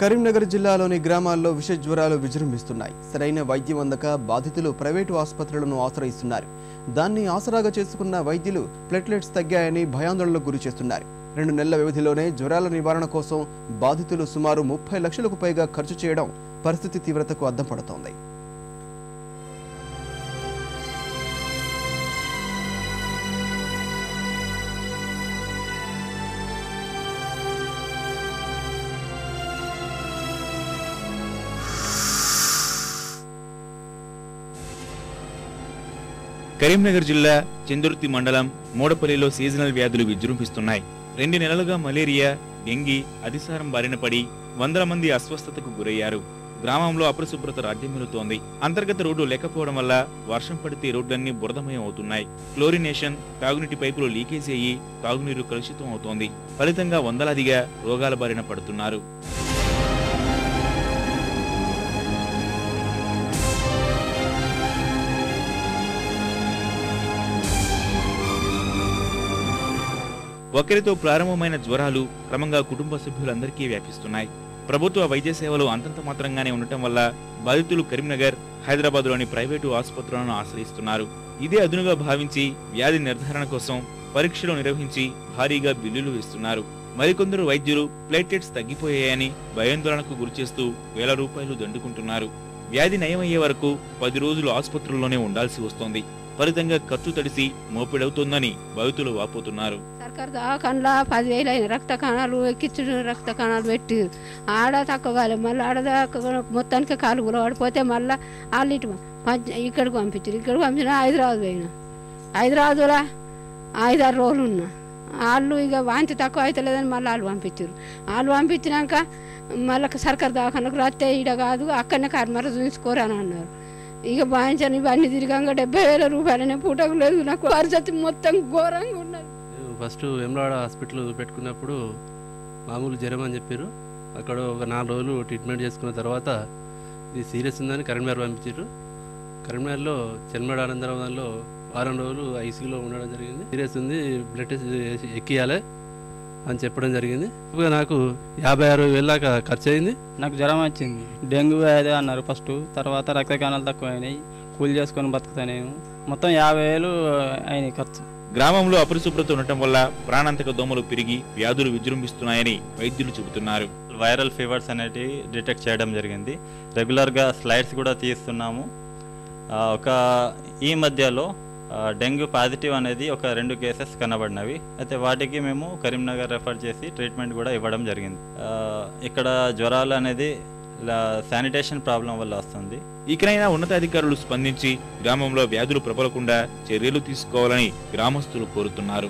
కరీంనగర్ జిల్లాలోని గ్రామాల్లో విష జ్వరాలు విజృంభిస్తున్నాయి. సరైన వైద్యం అందక బాధితులు ప్రైవేటు ఆసుపత్రులను ఆశ్రయిస్తున్నారు. దాన్ని ఆసరాగా చేసుకున్న వైద్యులు ప్లేట్లెట్స్ తగ్గాయని భయాందోళనకు గురి చేస్తున్నారు. 2 నెలల వ్యవధిలోనే జ్వరాల నివారణ కోసం బాధితులు సుమారు 30 లక్షలకు పైగా ఖర్చు చేయడం పరిస్థితి తీవ్రతకు అద్దం పడుతోంది. కరీంనగర్ జిల్లా చందుర్తి మండలం మోడపల్లిలో సీజనల్ వ్యాధులు విజృంభిస్తున్నాయి. 2 నెలలుగా మలేరియా, డెంగీ, అతిసారం బారిన పడి వందల మంది అస్వస్థతకు గురయ్యారు. గ్రామంలో అపరిశుభ్రత రాజ్యమేలుతోంది. అంతర్గత రోడ్డు లేకపోవడం వల్ల వర్షం పడితే రోడ్లన్నీ బురదమయం అవుతున్నాయి. క్లోరినేషన్, తాగునీటి పైపులు లీకేజ్ అయ్యి తాగునీరు కలుషితం అవుతోంది. ఫలితంగా వందలాదిగా రోగాల బారిన పడుతున్నారు. ఒకరితో ప్రారంభమైన జ్వరాలు క్రమంగా కుటుంబ సభ్యులందరికీ వ్యాపిస్తున్నాయి. ప్రభుత్వ వైద్య సేవలు అంతంత మాత్రంగానే ఉండటం వల్ల బాధితులు కరీంనగర్, హైదరాబాద్లోని ప్రైవేటు ఆసుపత్రులను ఆశ్రయిస్తున్నారు. ఇదే అదునుగా భావించి వ్యాధి నిర్ధారణ కోసం పరీక్షలు నిర్వహించి భారీగా బిల్లులు వేస్తున్నారు. మరికొందరు వైద్యులు ప్లేట్లెట్స్ తగ్గిపోయాయని భయాందోళనకు గురిచేస్తూ వేల రూపాయలు దండుకుంటున్నారు. వ్యాధి నయమయ్యే వరకు 10 రోజులు ఆసుపత్రుల్లోనే ఉండాల్సి వస్తోంది. ఫలితంగా ఖర్చు తడిసి మోపిడవుతోందని బాధితులు వాపోతున్నారు. సర్కారు దవాఖానలో 10,000 అయిన రక్త కణాలు ఎక్కించు రక్త కణాలు పెట్టి ఆడ తక్కువ కాలేదు. మళ్ళీ ఆడదాకా మొత్తానికి కాలు పడిపోతే మళ్ళీ వాళ్ళు ఇక్కడికి పంపించారు. ఇక్కడికి పంపించిన హైదరాబాద్ పోయినా. హైదరాబాద్లో 5-6 రోజులు ఉన్నా. వాళ్ళు ఇక వాంతి తక్కువ అవుతలేదని మళ్ళీ వాళ్ళు పంపించారు. వాళ్ళు పంపించినాక మళ్ళీ సర్కారు దవాఖానకు రాస్తే ఈడ కాదు అక్కడనే కర్మర చూసుకోరని అన్నారు. ఇక బాయించని ఇవన్నీ తిరిగాక 70,000 రూపాయలనే పూటకు లేదు. నాకు పరిస్థితి మొత్తం ఘోరంగా ఉన్నది. ఫస్ట్ వెమ్లాడ హాస్పిటల్ పెట్టుకున్నప్పుడు మామూలు జ్వరం అని చెప్పారు. అక్కడ ఒక 4 రోజులు ట్రీట్మెంట్ చేసుకున్న తర్వాత ఇది సీరియస్ ఉందని కరీంనగర్ పంపించారు. కరీంనగర్లో చెన్మడ ఆనందరావులో 1 రోజులు ఐసీయూలో ఉండడం జరిగింది. సీరియస్ ఉంది, బ్లడ్ టెస్ట్ ఎక్కియాలి అని చెప్పడం జరిగింది. నాకు 56,000 దాకా ఖర్చు అయింది. నాకు జ్వరం వచ్చింది, డెంగ్యూ వ్యాధి అన్నారు ఫస్ట్. తర్వాత రక్త కణాలు తక్కువ అయినాయి, కూలి చేసుకొని బతుకుతా నేను. మొత్తం 50,000 అయినాయి ఖర్చు. గ్రామంలో అపరిశుభ్రత ఉండటం వల్ల ప్రాణాంతక దోమలు పెరిగి వ్యాధులు విజృంభిస్తున్నాయని వైద్యులు చెబుతున్నారు. వైరల్ ఫీవర్స్ అనేటివి డిటెక్ట్ చేయడం జరిగింది. రెగ్యులర్గా స్లైడ్స్ కూడా తీస్తున్నాము. ఈ మధ్యలో డెంగ్యూ పాజిటివ్ అనేది ఒక 2 కేసెస్ కనబడినవి. అయితే వాటికి మేము కరీంనగర్ రెఫర్ చేసి ట్రీట్మెంట్ కూడా ఇవ్వడం జరిగింది. ఇక్కడ జ్వరాలు అనేది శానిటేషన్ ప్రాబ్లం వల్ల వస్తుంది. ఇకనైనా ఉన్నతాధికారులు స్పందించి గ్రామంలో వ్యాధులు ప్రబలకుండా చర్యలు తీసుకోవాలని గ్రామస్తులు కోరుతున్నారు.